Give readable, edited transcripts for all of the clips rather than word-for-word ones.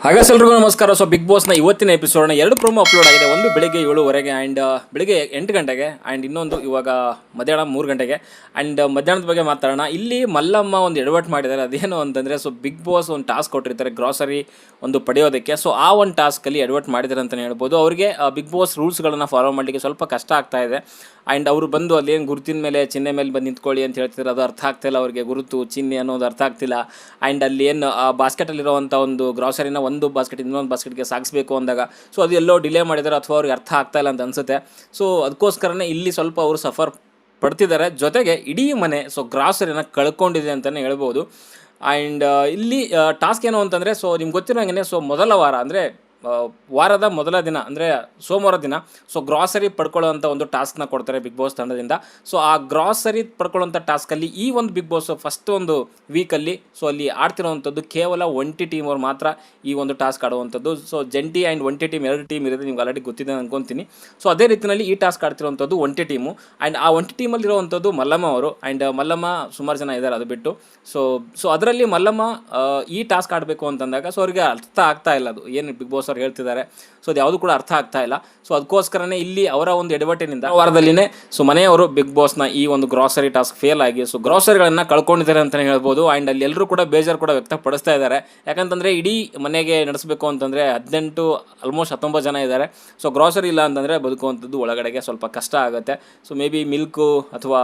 ಹಾಗೆ ಎಲ್ರಿಗೂ ನಮಸ್ಕಾರ. ಸೊ ಬಿಗ್ ಬಾಸ್ನ ಇವತ್ತಿನ ಎಪಿಸೋಡ್ನ 2 ಪ್ರೋಮೋ ಅಪ್ಲೋಡ್ ಆಗಿದೆ. ಒಂದು ಬೆಳಿಗ್ಗೆ 7:30 ಆ್ಯಂಡ್ ಬೆಳಿಗ್ಗೆ 8 ಗಂಟೆಗೆ ಆ್ಯಂಡ್ ಇನ್ನೊಂದು ಇವಾಗ ಮಧ್ಯಾಹ್ನ 3 ಗಂಟೆಗೆ. ಆ್ಯಂಡ್ ಮಧ್ಯಾಹ್ನದ ಬಗ್ಗೆ ಮಾತಾಡೋಣ. ಇಲ್ಲಿ ಮಲ್ಲಮ್ಮ ಒಂದು ಎಡವಟ್ಟು ಮಾಡಿದ್ದಾರೆ. ಅದೇನು ಅಂತಂದರೆ, ಸೊ ಬಿಗ್ ಬಾಸ್ ಒಂದು ಟಾಸ್ಕ್ ಕೊಟ್ಟಿರ್ತಾರೆ ಗ್ರಾಸರಿ ಒಂದು ಪಡೆಯೋದಕ್ಕೆ. ಸೊ ಆ ಒಂದು ಟಾಸ್ಕಲ್ಲಿ ಎಡವಟ್ಟು ಮಾಡಿದ್ದಾರೆ ಅಂತಲೇ ಹೇಳ್ಬೋದು. ಅವರಿಗೆ ಬಿಗ್ ಬಾಸ್ ರೂಲ್ಸ್ಗಳನ್ನು ಫಾಲೋ ಮಾಡಲಿಕ್ಕೆ ಸ್ವಲ್ಪ ಕಷ್ಟ ಆಗ್ತಾ ಇದೆ. ಆ್ಯಂಡ್ ಅವರು ಬಂದು ಅಲ್ಲೇನು ಗುರುತಿನ ಮೇಲೆ ಚಿಹ್ನೆ ಮೇಲೆ ಬಂದು ನಿಂತ್ಕೊಳ್ಳಿ ಅಂತ ಹೇಳ್ತಿದ್ದಾರೆ. ಅದು ಅರ್ಥ ಆಗ್ತಾಯಿಲ್ಲ ಅವರಿಗೆ. ಗುರುತು ಚಿಹ್ನೆ ಅನ್ನೋದು ಅರ್ಥ ಆಗ್ತಿಲ್ಲ. ಆ್ಯಂಡ್ ಅಲ್ಲಿ ಏನು ಆ ಬಾಸ್ಕೆಟಲ್ಲಿರುವಂಥ ಒಂದು ಗ್ರಾಸರಿನ ಒಂದು ಬಾಸ್ಕೆಟ್ ಇನ್ನೊಂದು ಬಾಸ್ಕೆಟ್ಗೆ ಸಾಗಿಸ್ಬೇಕು ಅಂದಾಗ ಸೊ ಅದು ಎಲ್ಲೋ ಡಿಲೇ ಮಾಡಿದ್ದಾರೆ ಅಥವಾ ಅವ್ರಿಗೆ ಅರ್ಥ ಆಗ್ತಾಯಿಲ್ಲ ಅಂತ ಅನಿಸುತ್ತೆ. ಸೊ ಅದಕ್ಕೋಸ್ಕರನೇ ಇಲ್ಲಿ ಸ್ವಲ್ಪ ಅವರು ಸಫರ್ ಪಡ್ತಿದ್ದಾರೆ. ಜೊತೆಗೆ ಇಡೀ ಮನೆ ಸೊ ಗ್ರಾಸರಿನ ಕಳ್ಕೊಂಡಿದೆ ಅಂತಲೇ ಹೇಳ್ಬೋದು. ಆ್ಯಂಡ್ ಇಲ್ಲಿ ಟಾಸ್ಕ್ ಏನು ಅಂತಂದರೆ, ಸೊ ನಿಮ್ಗೆ ಗೊತ್ತಿರೋಂಗೆ ಸೊ ಮೊದಲ ವಾರ ಅಂದರೆ ವಾರದ ಮೊದಲ ದಿನ ಅಂದರೆ ಸೋಮವಾರ ದಿನ ಸೊ ಗ್ರಾಸರಿ ಪಡ್ಕೊಳ್ಳೋವಂಥ ಒಂದು ಟಾಸ್ಕ್ನ ಕೊಡ್ತಾರೆ ಬಿಗ್ ಬಾಸ್ ತಂಡದಿಂದ. ಸೊ ಆ ಗ್ರಾಸರಿ ಪಡ್ಕೊಳ್ಳೋಂಥ ಟಾಸ್ಕಲ್ಲಿ ಈ ಒಂದು ಬಿಗ್ ಬಾಸ್ ಫಸ್ಟ್ ಒಂದು ವೀಕಲ್ಲಿ ಸೊ ಅಲ್ಲಿ ಆಡ್ತಿರೋವಂಥದ್ದು ಕೇವಲ ಒಂಟಿ ಟೀಮ್ ಅವ್ರು ಮಾತ್ರ ಈ ಒಂದು ಟಾಸ್ಕ್ ಆಡುವಂಥದ್ದು. ಸೊ ಜಂಟಿ ಆ್ಯಂಡ್ ಒಂಟಿ ಟೀಮ್ 2 ಟೀಮ್ ಇರೋದು ನಿಮ್ಗೆ ಆಲ್ರೆಡಿ ಗೊತ್ತಿದೆ ಅನ್ಕೊತೀನಿ. ಸೊ ಅದೇ ರೀತಿಯಲ್ಲಿ ಈ ಟಾಸ್ಕ್ ಆಡ್ತಿರೋವಂಥದ್ದು ಒಂಟಿ ಟೀಮು. ಆ್ಯಂಡ್ ಆ ಒಂಟಿ ಟೀಮಲ್ಲಿರುವಂಥದ್ದು ಮಲ್ಲಮ್ಮ ಅವರು. ಆ್ಯಂಡ್ ಮಲ್ಲಮ್ಮ ಸುಮಾರು ಜನ ಇದ್ದಾರೆ ಅದು ಬಿಟ್ಟು. ಸೊ ಅದರಲ್ಲಿ ಮಲ್ಲಮ್ಮ ಈ ಟಾಸ್ಕ್ ಆಡಬೇಕು ಅಂತಂದಾಗ ಸೊ ಅವರಿಗೆ ಅರ್ಥ ಆಗ್ತಾ ಇಲ್ಲ ಅದು ಏನು ಬಿಗ್ ಬಾಸ್ ಅವ್ರು ಹೇಳ್ತಿದ್ದಾರೆ. ಸೊ ಅದು ಯಾವುದು ಕೂಡ ಅರ್ಥ ಆಗ್ತಾ ಇಲ್ಲ. ಸೊ ಅದಕ್ಕೋಸ್ಕರನೇ ಇಲ್ಲಿ ಅವರ ಒಂದು ಎಡವಟ್ಟಿನಿಂದ ವಾರದಲ್ಲಿನೇ ಸೊ ಮನೆಯವರು ಬಿಗ್ ಬಾಸ್ನ ಈ ಒಂದು ಗ್ರಾಸರಿ ಟಾಸ್ಕ್ ಫೇಲ್ ಆಗಿ ಸೊ ಗ್ರಾಸರಿಗಳನ್ನು ಕಳ್ಕೊಂಡಿದ್ದಾರೆ ಅಂತಲೇ ಹೇಳ್ಬೋದು. ಆ್ಯಂಡ್ ಅಲ್ಲಿ ಎಲ್ಲರೂ ಕೂಡ ಬೇಜಾರು ಕೂಡ ವ್ಯಕ್ತಪಡಿಸ್ತಾ ಇದ್ದಾರೆ. ಯಾಕಂತಂದರೆ ಇಡೀ ಮನೆಗೆ ನಡೆಸಬೇಕು ಅಂತಂದರೆ 18 ಆಲ್ಮೋಸ್ಟ್ 19 ಜನ ಇದ್ದಾರೆ. ಸೊ ಗ್ರಾಸರಿ ಇಲ್ಲ ಅಂತಂದರೆ ಬದುಕುವಂಥದ್ದು ಒಳಗಡೆಗೆ ಸ್ವಲ್ಪ ಕಷ್ಟ ಆಗುತ್ತೆ. ಸೊ ಮೇ ಬಿ ಮಿಲ್ಕು ಅಥವಾ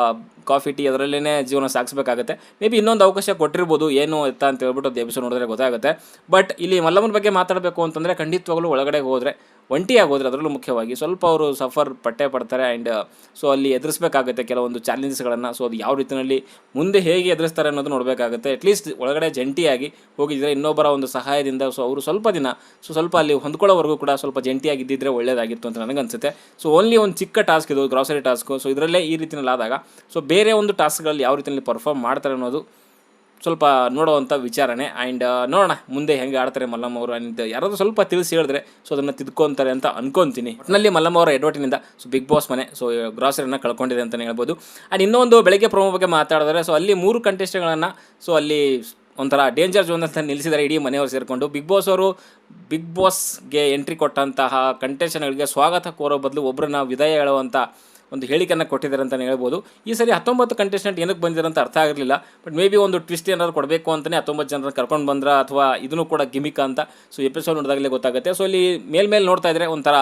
ಕಾಫಿ ಟೀ ಅದರಲ್ಲೇ ಜೀವನ ಸಾಗಿಸ್ಬೇಕಾಗುತ್ತೆ. ಮೇ ಬಿ ಇನ್ನೊಂದು ಅವಕಾಶ ಕೊಟ್ಟಿರ್ಬೋದು ಏನು ಎತ್ತ ಅಂತ ಹೇಳ್ಬಿಟ್ಟು ಅದು ಎಪಿಸೋಡ್ ನೋಡಿದ್ರೆ ಗೊತ್ತಾಗುತ್ತೆ. ಬಟ್ ಇಲ್ಲಿ ಮಲ್ಲಮ್ಮನ ಬಗ್ಗೆ ಮಾತಾಡಬೇಕು ಅಂತಂದರೆ ಖಂಡಿತವಾಗ್ಲೂ ಒಳಗಡೆ ಹೋದರೆ ಒಂಟಿಯಾಗಿ ಹೋದರೆ ಅದರಲ್ಲೂ ಮುಖ್ಯವಾಗಿ ಸ್ವಲ್ಪ ಅವರು ಸಫರ್ ಪಡ್ತಾರೆ. ಆ್ಯಂಡ್ ಸೊ ಅಲ್ಲಿ ಎದುರಿಸಬೇಕಾಗುತ್ತೆ ಕೆಲವೊಂದು ಚಾಲೆಂಜಸ್ಗಳನ್ನು. ಸೊ ಅದು ಯಾವ ರೀತಿಯಲ್ಲಿ ಮುಂದೆ ಹೇಗೆ ಎದುರಿಸ್ತಾರೆ ಅನ್ನೋದು ನೋಡಬೇಕಾಗುತ್ತೆ. ಅಟ್ಲೀಸ್ಟ್ ಒಳಗಡೆ ಜಂಟಿಯಾಗಿ ಹೋಗಿದ್ದರೆ ಇನ್ನೊಬ್ಬರ ಒಂದು ಸಹಾಯದಿಂದ ಸೊ ಅವರು ಸ್ವಲ್ಪ ದಿನ ಸೊ ಸ್ವಲ್ಪ ಅಲ್ಲಿ ಹೊಂದ್ಕೊಳ್ಳೋವರೆಗೂ ಕೂಡ ಸ್ವಲ್ಪ ಜಂಟಿಯಾಗಿ ಇದ್ದಿದ್ದರೆ ಒಳ್ಳೆಯದಾಗಿತ್ತು ಅಂತ ನನಗನ್ಸುತ್ತೆ. ಸೊ ಓನ್ಲಿ ಒಂದು ಚಿಕ್ಕ ಟಾಸ್ಕ್ ಇದು ಗ್ರಾಸರಿ ಟಾಸ್ಕು. ಸೊ ಇದರಲ್ಲೇ ಈ ರೀತಿಯಲ್ಲಿ ಆದಾಗ ಸೊ ಬೇರೆ ಒಂದು ಟಾಸ್ಕ್ಗಳಲ್ಲಿ ಯಾವ ರೀತಿಯಲ್ಲಿ ಪರ್ಫಾರ್ಮ್ ಮಾಡ್ತಾರೆ ಅನ್ನೋದು ಸ್ವಲ್ಪ ನೋಡುವಂಥ ವಿಚಾರಣೆ. ಆ್ಯಂಡ್ ನೋಡೋಣ ಮುಂದೆ ಹೆಂಗೆ ಆಡ್ತಾರೆ ಮಲ್ಲಮ್ಮ ಅವರು. ಆ್ಯಂಡ್ ಯಾರಾದರೂ ಸ್ವಲ್ಪ ತಿಳಿಸಿ ಹೇಳಿದ್ರೆ ಸೊ ಅದನ್ನು ತಿದ್ಕೊತಾರೆ ಅಂತ ಅನ್ಕೊತೀನಿ. ಒಟ್ಟಿನಲ್ಲಿ ಮಲ್ಲಮ್ಮ ಅವರ ಎಡವಟ್ಟಿನಿಂದ ಸೊ ಬಿಗ್ ಬಾಸ್ ಮನೆ ಸೊ ಗ್ರಾಸರಿನ ಕಳ್ಕೊಂಡಿದೆ ಅಂತಲೇ ಹೇಳ್ಬೋದು. ಆ್ಯಂಡ್ ಇನ್ನೊಂದು ಬೆಳಗ್ಗೆ ಪ್ರೋಮೋ ಬಗ್ಗೆ ಮಾತಾಡಿದ್ರೆ ಸೊ ಅಲ್ಲಿ 3 ಕಂಟೆಸ್ಟ್ಗಳನ್ನು ಸೊ ಅಲ್ಲಿ ಒಂಥರ ಡೇಂಜರ್ ಝೋನ್ ಅಂತ ನಿಲ್ಲಿಸಿದ್ದಾರೆ ಇಡೀ ಮನೆಯವರು ಸೇರಿಕೊಂಡು. ಬಿಗ್ ಬಾಸ್ ಅವರು ಬಿಗ್ ಬಾಸ್ಗೆ ಎಂಟ್ರಿ ಕೊಟ್ಟಂತಹ ಕಂಟೆಸ್ಟೆಂಟ್ಗಳಿಗೆ ಸ್ವಾಗತ ಕೋರೋ ಬದಲು ಒಬ್ಬರನ್ನ ವಿದಾಯ ಹೇಳುವಂಥ ಒಂದು ಹೇಳಿಕೆಯನ್ನು ಕೊಟ್ಟಿದ್ದಾರೆ ಅಂತಲೇ ಹೇಳ್ಬೋದು. ಈ ಸರಿ 19 ಕಂಟೆಸ್ಟೆಂಟ್ ಏನಕ್ಕೆ ಬಂದಿದ್ದಾರೆ ಅಂತ ಅರ್ಥ ಆಗಿರಲಿಲ್ಲ. ಬಟ್ ಮೇ ಬಿ ಒಂದು ಟ್ವಿಸ್ಟ್ ಏನಾದ್ರು ಕೊಡಬೇಕು ಅಂತಲೇ 19 ಜನರನ್ನು ಕರ್ಕೊಂಡು ಬಂದ್ರ ಅಥವಾ ಇದನ್ನು ಕೂಡ ಗಿಮಿಕ್ ಅಂತ ಸೊ ಎಪಿಸೋಡ್ ನೋಡಿದಾಗಲೇ ಗೊತ್ತಾಗುತ್ತೆ. ಸೊ ಇಲ್ಲಿ ಮೇಲ್ಮೇಲೆ ನೋಡ್ತಾ ಇದ್ದರೆ ಒಂಥರ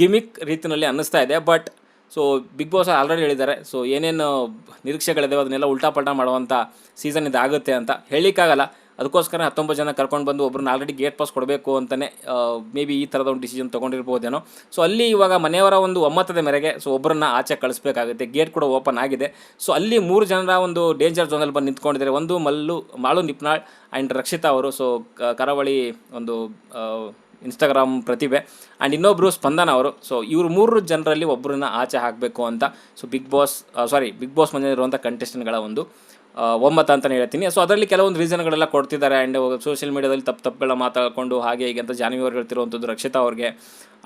ಗಿಮಿಕ್ ರೀತಿಯಲ್ಲಿ ಅನ್ನಿಸ್ತಾ ಇದೆ. But so Bigg Boss already ಹೇಳಿದ್ದಾರೆ ಸೊ ಏನೇನು ನಿರೀಕ್ಷೆಗಳಿದ್ದಾವೆ ಅದನ್ನೆಲ್ಲ ಉಲ್ಟಾ ಮಾಡುವಂಥ ಸೀಸನ್ ಇದಾಗುತ್ತೆ ಅಂತ ಹೇಳಲಿಕ್ಕಾಗಲ್ಲ. ಅದಕ್ಕೋಸ್ಕರ 19 ಜನ ಕರ್ಕೊಂಡು ಬಂದು ಒಬ್ಬರನ್ನ ಆಲ್ರೆಡಿ ಗೇಟ್ ಪಾಸ್ ಕೊಡಬೇಕು ಅಂತಲೇ ಮೇ ಬಿ ಈ ಥರದ ಒಂದು ಡಿಸಿಷನ್ ತೊಗೊಂಡಿರ್ಬೋದೇನೋ. ಸೊ ಅಲ್ಲಿ ಇವಾಗ ಮನೆಯವರ ಒಂದು ಒಮ್ಮತದ ಮೇರೆಗೆ ಸೊ ಒಬ್ಬರನ್ನ ಆಚೆ ಕಳಿಸ್ಬೇಕಾಗುತ್ತೆ. ಗೇಟ್ ಕೂಡ ಓಪನ್ ಆಗಿದೆ. ಸೊ ಅಲ್ಲಿ 3 ಜನರ ಒಂದು ಡೇಂಜರ್ ಝೋನಲ್ಲಿ ಬಂದು ನಿಂತ್ಕೊಂಡಿದ್ದಾರೆ. ಒಂದು ಮಾಳು ನಿಪ್ನಾಳ್ ಆ್ಯಂಡ್ ರಕ್ಷಿತಾ ಅವರು ಸೊ ಕರಾವಳಿ ಒಂದು ಇನ್ಸ್ಟಾಗ್ರಾಮ್ ಪ್ರತಿಭೆ. ಆ್ಯಂಡ್ ಇನ್ನೊಬ್ಬರು ಸ್ಪಂದನ ಅವರು. ಸೊ ಇವರು 3 ಜನರಲ್ಲಿ ಒಬ್ಬರನ್ನ ಆಚೆ ಹಾಕಬೇಕು ಅಂತ ಸೊ ಬಿಗ್ ಬಾಸ್ ಮನೆಯಲ್ಲಿರುವಂಥ ಕಂಟೆಸ್ಟೆಂಟ್ಗಳ ಒಂದು ಒಮ್ಮತ ಅಂತಲೇ ಹೇಳ್ತೀನಿ. ಸೊ ಅದರಲ್ಲಿ ಕೆಲವೊಂದು ರೀಸನ್ಗಳೆಲ್ಲ ಕೊಡ್ತಿದ್ದಾರೆ. ಆ್ಯಂಡ್ ಸೋಷಿಯಲ್ ಮೀಡಿಯಾದಲ್ಲಿ ತಪ್ಪುಗಳನ್ನ ಮಾತಾಡಿಕೊಂಡು ಹಾಗೆ ಹೀಗೆ ಅಂತ ಜಾನ್ವಿ ಅವ್ರು ಹೇಳ್ತಿರುವಂಥದ್ದು ರಕ್ಷಿತಾ ಅವ್ರಿಗೆ.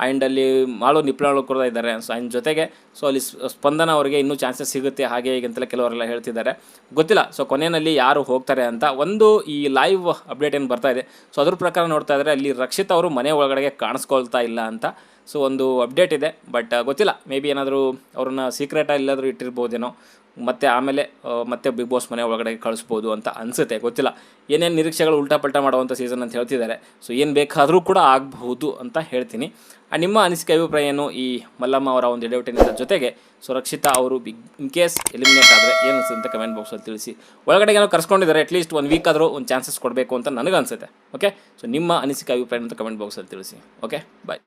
ಆ್ಯಂಡ್ ಅಲ್ಲಿ ಮಾಳು ನಿಪ್ಲಾಳು ಕೂಡ ಇದ್ದಾರೆ. ಸೊ ಆ್ಯಂಡ್ ಜೊತೆಗೆ ಸೊ ಅಲ್ಲಿ ಸ್ಪಂದನ ಅವರಿಗೆ ಇನ್ನೂ ಚಾನ್ಸಸ್ ಸಿಗುತ್ತೆ ಹಾಗೆ ಹೀಗೆ ಅಂತೆಲ್ಲ ಕೆಲವರೆಲ್ಲ ಹೇಳ್ತಿದ್ದಾರೆ. ಗೊತ್ತಿಲ್ಲ ಸೊ ಕೊನೆಯಲ್ಲಿ ಯಾರು ಹೋಗ್ತಾರೆ ಅಂತ. ಒಂದು ಈ ಲೈವ್ ಅಪ್ಡೇಟ್ ಏನು ಬರ್ತಾ ಇದೆ ಸೊ ಅದ್ರ ಪ್ರಕಾರ ನೋಡ್ತಾ ಇದ್ದಾರೆ ಅಲ್ಲಿ ರಕ್ಷಿತಾ ಅವರು ಮನೆ ಒಳಗಡೆಗೆ ಕಾಣಿಸ್ಕೊಳ್ತಾ ಇಲ್ಲ ಅಂತ ಸೊ ಒಂದು ಅಪ್ಡೇಟ್ ಇದೆ. ಬಟ್ ಗೊತ್ತಿಲ್ಲ, ಮೇ ಬಿ ಏನಾದರೂ ಅವ್ರನ್ನ ಸೀಕ್ರೆಟಾಗಿ ಎಲ್ಲಾದರೂ ಇಟ್ಟಿರ್ಬೋದೇನೋ. ಮತ್ತು ಆಮೇಲೆ ಮತ್ತೆ ಬಿಗ್ ಬಾಸ್ ಮನೆ ಒಳಗಡೆ ಕಳಿಸ್ಬೋದು ಅಂತ ಅನಿಸುತ್ತೆ. ಗೊತ್ತಿಲ್ಲ, ಏನೇನು ನಿರೀಕ್ಷೆಗಳು ಉಲ್ಟಾ ಮಾಡುವಂಥ ಸೀಸನ್ ಅಂತ ಹೇಳ್ತಿದ್ದಾರೆ. ಸೊ ಏನು ಬೇಕಾದರೂ ಕೂಡ ಆಗಬಹುದು ಅಂತ ಹೇಳ್ತೀನಿ. ನಿಮ್ಮ ಅನಿಸಿಕೆ ಅಭಿಪ್ರಾಯ ಏನು ಈ ಮಲ್ಲಮ್ಮ ಅವರ ಒಂದು ಎಡವಟ್ಟಿನಿಂದ? ಜೊತೆಗೆ ಸೊ ರಕ್ಷಿತಾ ಅವರು ಇನ್ ಕೇಸ್ ಎಲಿಮಿನೇಟ್ ಆದರೆ ಏನು ಅನಿಸುತ್ತೆ ಅಂತ ಕಮೆಂಟ್ ಬಾಕ್ಸಲ್ಲಿ ತಿಳಿಸಿ. ಒಳಗಡೆ ಏನೋ ಕರ್ಸ್ಕೊಂಡಿದ್ದಾರೆ, ಅಟ್ಲೀಸ್ಟ್ 1 ವೀಕ್ ಆದರೂ ಒಂದು ಚಾನ್ಸಸ್ ಕೊಡಬೇಕು ಅಂತ ನನಗನ್ಸುತ್ತೆ. ಓಕೆ, ಸೊ ನಿಮ್ಮ ಅನಿಸಿಕೆ ಅಭಿಪ್ರಾಯ ಅಂತ ಕಮೆಂಟ್ ಬಾಕ್ಸಲ್ಲಿ ತಿಳಿಸಿ. ಓಕೆ, ಬಾಯ್.